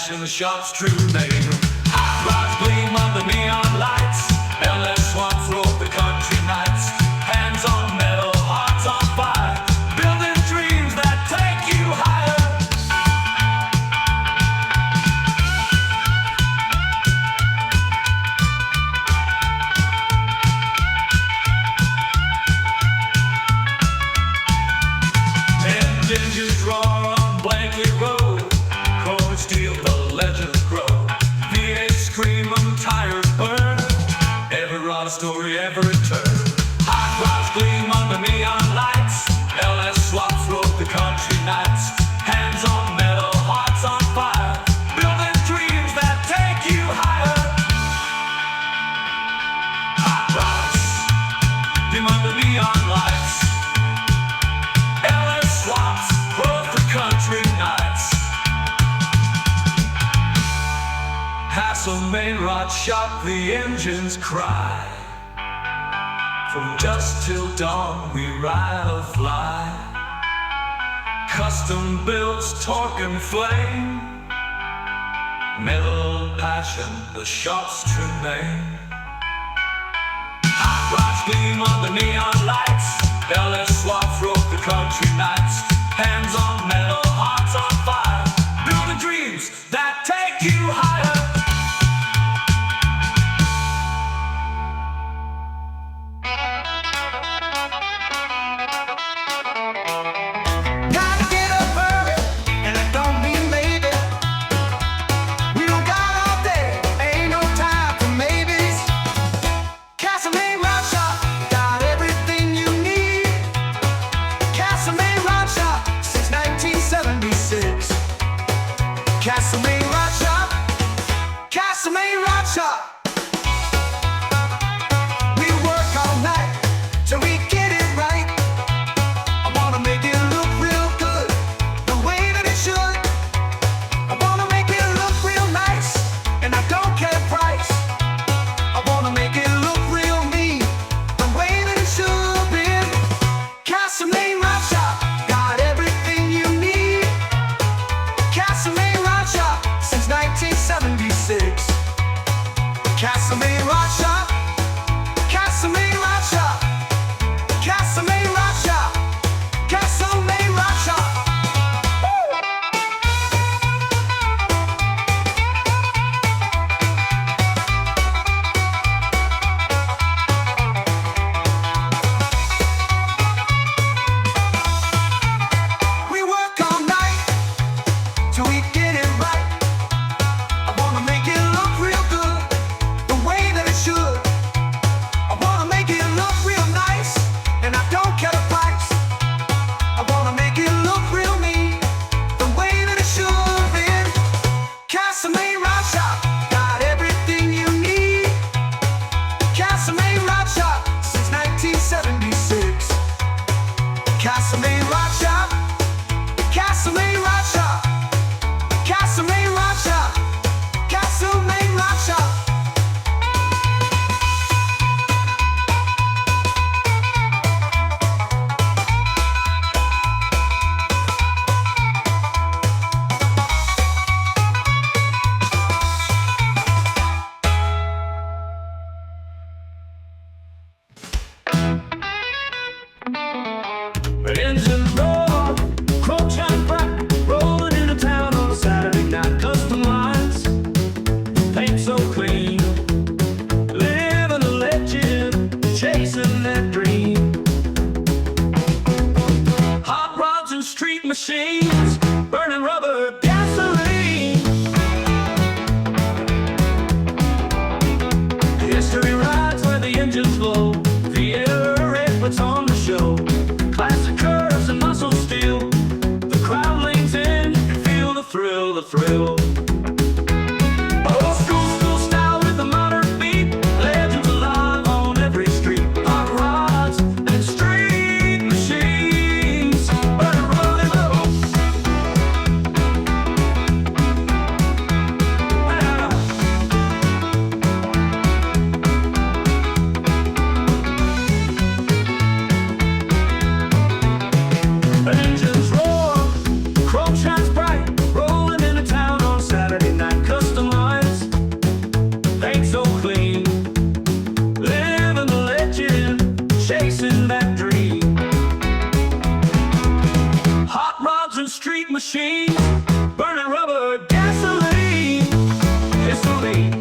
passion, the shop's true name. Hot rods gleam under neon lights. LS swamps rope the country nights. Hands on metal, hearts on fire, building dreams that take you higher. Engines roar on Blakeley Road. Cold steel, the legends grow. V8 scream and tires burn. Every rod a story, every turn. Hot rods gleam under neon lights. LS swaps rope the country nights. Hands on metal, hearts on fire, building dreams that take you higher. Hot rods gleam under neon lights. LS swaps rope the country nights. Castlemaine Rod Shop, the engines cry. From dusk till dawn we ride or fly. Custom builds, torque and flame. Metal passion, the shop's true name. Hot rods gleam under neon lights. LS swaps rope the country nights. Hands on metal, hearts on fire, building dreams that take you higher. Gotta get up early, and I don't mean maybe. We don't got all day, ain't no time for maybes. Castlemaine Rod Shop, got everything you need. Castlemaine Rod Shop, since 1976. Castlemaine Rod Shop, Castlemaine Rod Shop. We work all night till we get it right. I wanna make it look real good, the way that it should. I wanna make it look real nice, and I don't care price. I wanna make it look real mean, the way that it should be. Castlemaine Rod Shop, got everything you need. Castlemaine Rod Shop, since 1976. Castlemaine Rod Shop, Castlemaine Rod Shop, Castlemaine Rod Shop, Castlemaine Rod Shop. We work all night till we get it right. I wanna make it look real good, the way that it should. I wanna make it look real nice, and I don't care the price. I wanna make it look real mean, the way that it should be. Castlemaine Rod Shop, got everything you need. Castlemaine Rod Shop, since 1976. Castlemaine Rod Shop, Castlemaine Rod Shop, Castlemaine Rod Shop, Castlemaine Rod Shop. Engines roar, chrome shine bright, rolling into town on a Saturday night. Custom lines, paint so clean, living a legend, chasing that dream. Hot rods and street machines, burning rubber, gasoline. History rides where the engines blow, the air red puts on the show. Classic curves and muscle steel, the crowd leans in, you feel the thrill, the thrill. Old school style with a modern beat, legends alive on every street. Hot rods and street machines, burning rolling low. Engines roar, chrome shines bright, rolling into town on street machines, burning rubber, gasoline. It's so neat.